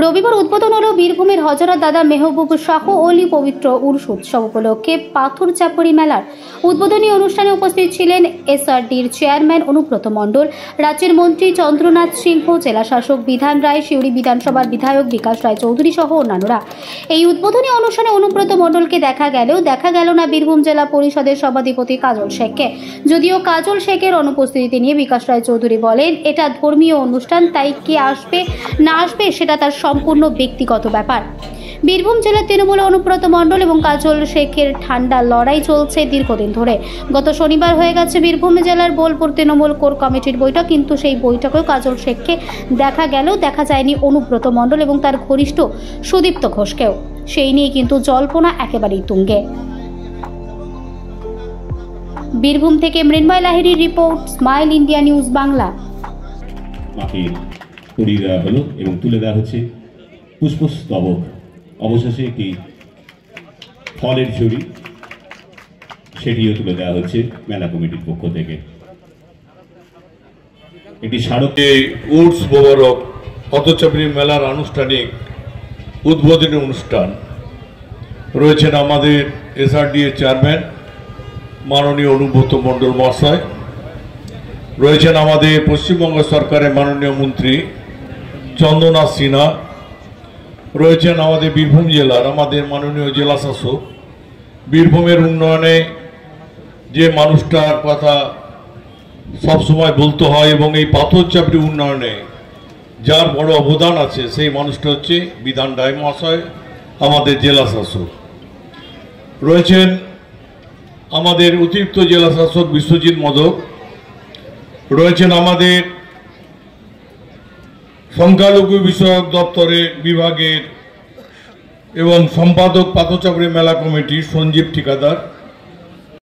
রবিবার উদ্বোধন হলো বীরভূমের হযরত দাদা মেহবুব শাহ ওলি পবিত্র উরস উৎসব উপলক্ষে পাথর চাপড়ি মেলার উদ্বোধনী অনুষ্ঠানে উপস্থিত ছিলেন এসআরডির চেয়ারম্যান অনুব্রত মণ্ডল, রাজ্যের মন্ত্রী চন্দ্রনাথ সিংহ, জেলা শাসক বিধান রায়, সিউড়ি বিধানসভার বিধায়ক বিকাশ রায় চৌধুরী সহ অন্যান্যরা। এই উদ্বোধনী অনুষ্ঠানে অনুব্রত মণ্ডলকে দেখা গেল না বীরভূম জেলা পরিষদের সভাধিপতি কাজল শেখকে। যদিও কাজল শেখের অনুপস্থিতি নিয়ে বিকাশ রায় চৌধুরী বলেন, এটা ধর্মীয় অনুষ্ঠান, তাই কে আসবে না আসবে সেটা তার সম্পূর্ণ ব্যক্তিগত ব্যাপার। বীরভূম জেলার তৃণমূল অনুব্রত মণ্ডল এবং কাজল শেখের ঠান্ডা লড়াই চলছে দীর্ঘদিন ধরে। গত শনিবার হয়ে গেছে বীরভূম জেলার বোলপুর তৃণমূল কোর কমিটির বৈঠক, কিন্তু সেই বৈঠকেও কাজল শেখকে দেখা যায়নি অনুব্রত মণ্ডল এবং তার ঘনিষ্ঠ সুদীপ্ত ঘোষকেও। সেই নিয়ে কিন্তু জল্পনা একেবারেই তুঙ্গে। বীরভূম থেকে মৃন্ময় লাহিড়ির report, smile India news Bangla. মাকে পরিয়ে দেওয়া হলো এবং তুলে দেওয়া হচ্ছে পুষ্পস্তবক। অবশেষে একটি ফলের ঝুড়ি, সেটিও তুলে দেওয়া হচ্ছে মেলা কমিটির পক্ষ থেকে। একটি স্মারকে উর্স মোবারক হতচাপড়ি মেলার আনুষ্ঠানিক উদ্বোধনী অনুষ্ঠান রয়েছেন আমাদের এসআরডি এর চেয়ারম্যান মাননীয় অনুব্রত মণ্ডল মহাশয়, রয়েছেন আমাদের পশ্চিমবঙ্গ সরকারের মাননীয় মন্ত্রী চন্দ্রনাথ সিনহা, রয়েছেন আমাদের বীরভূম জেলার আমাদের মাননীয় জেলা শাসক। বীরভূমের উন্নয়নে যে মানুষটার কথা সবসময় বলতে হয় এবং এই পাথর চাপড়ি উন্নয়নে যার বড় অবদান আছে সেই মানুষটা হচ্ছে বিধান রায় মহাশয়, আমাদের জেলা শাসক। রয়েছেন আমাদের অতিরিক্ত জেলা শাসক বিশ্বজিৎ মোদক, রয়েছেন আমাদের সংখ্যালঘু বিষয়ক দপ্তরের বিভাগের এবং সম্পাদক পাথরচাপড়ি মেলা কমিটির সঞ্জীব ঠিকাদার,